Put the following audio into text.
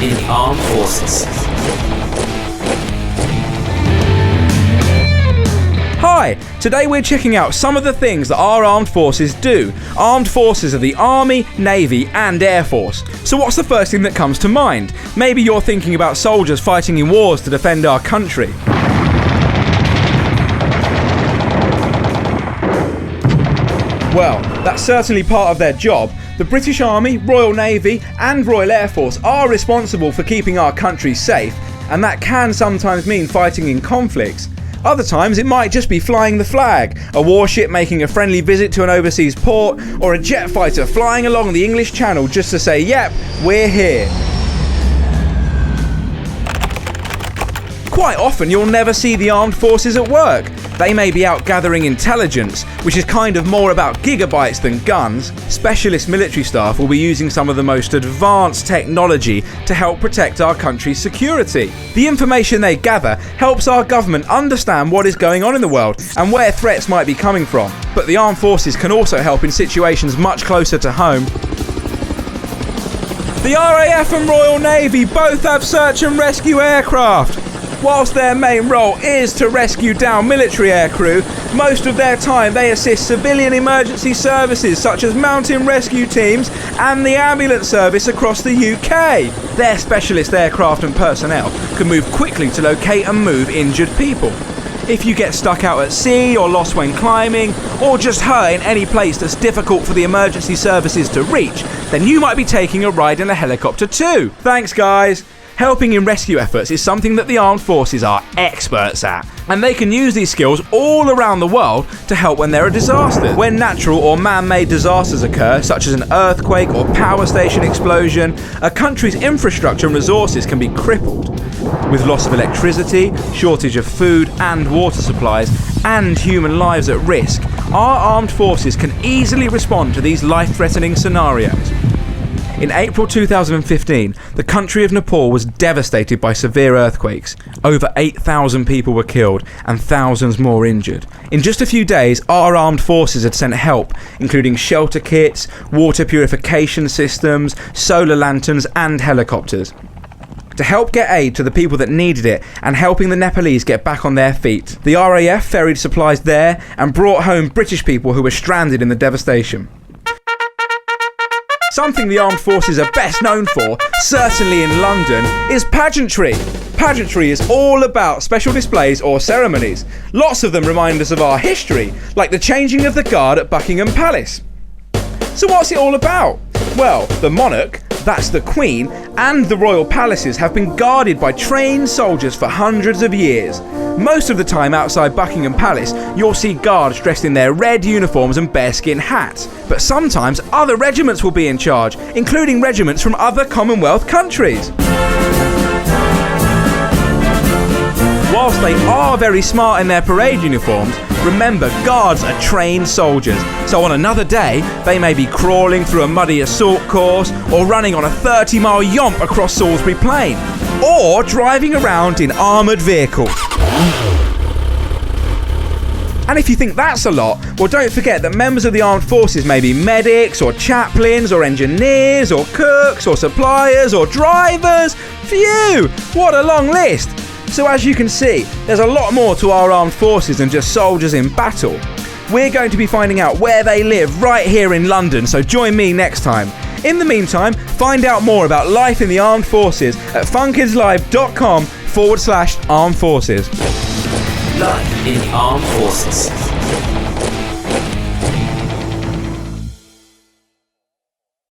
in the Armed Forces. Hi! Today we're checking out some of the things that our armed forces do. Armed forces are the Army, Navy and Air Force. So what's the first thing that comes to mind? Maybe you're thinking about soldiers fighting in wars to defend our country. Well, that's certainly part of their job. The British Army, Royal Navy and Royal Air Force are responsible for keeping our country safe, and that can sometimes mean fighting in conflicts. Other times it might just be flying the flag, a warship making a friendly visit to an overseas port, or a jet fighter flying along the English Channel just to say, yep, we're here. Quite often you'll never see the armed forces at work. They may be out gathering intelligence, which is kind of more about gigabytes than guns. Specialist military staff will be using some of the most advanced technology to help protect our country's security. The information they gather helps our government understand what is going on in the world and where threats might be coming from. But the armed forces can also help in situations much closer to home. The RAF and Royal Navy both have search and rescue aircraft. Whilst their main role is to rescue down military aircrew, most of their time they assist civilian emergency services such as mountain rescue teams and the ambulance service across the UK. Their specialist aircraft and personnel can move quickly to locate and move injured people. If you get stuck out at sea or lost when climbing, or just hurt in any place that's difficult for the emergency services to reach, then you might be taking a ride in a helicopter too. Thanks guys! Helping in rescue efforts is something that the armed forces are experts at, and they can use these skills all around the world to help when there are disasters. When natural or man-made disasters occur, such as an earthquake or power station explosion, a country's infrastructure and resources can be crippled. With loss of electricity, shortage of food and water supplies, and human lives at risk, our armed forces can easily respond to these life-threatening scenarios. In April 2015, the country of Nepal was devastated by severe earthquakes. Over 8,000 people were killed and thousands more injured. In just a few days, our armed forces had sent help, including shelter kits, water purification systems, solar lanterns and helicopters, to help get aid to the people that needed it and helping the Nepalese get back on their feet. The RAF ferried supplies there and brought home British people who were stranded in the devastation. Something the armed forces are best known for, certainly in London, is pageantry. Pageantry is all about special displays or ceremonies. Lots of them remind us of our history, like the changing of the guard at Buckingham Palace. So what's it all about? Well, the monarch, that's the Queen, and the royal palaces have been guarded by trained soldiers for hundreds of years. Most of the time outside Buckingham Palace, you'll see guards dressed in their red uniforms and bearskin hats. But sometimes other regiments will be in charge, including regiments from other Commonwealth countries. Whilst they are very smart in their parade uniforms, remember guards are trained soldiers. So on another day, they may be crawling through a muddy assault course, or running on a 30-mile yomp across Salisbury Plain, or driving around in armoured vehicles. And if you think that's a lot, well, don't forget that members of the armed forces may be medics or chaplains or engineers or cooks or suppliers or drivers. Phew! What a long list! So as you can see, there's a lot more to our armed forces than just soldiers in battle. We're going to be finding out where they live right here in London, so join me next time. In the meantime, find out more about life in the armed forces at funkidslive.com/armed forces. Life in the Armed Forces.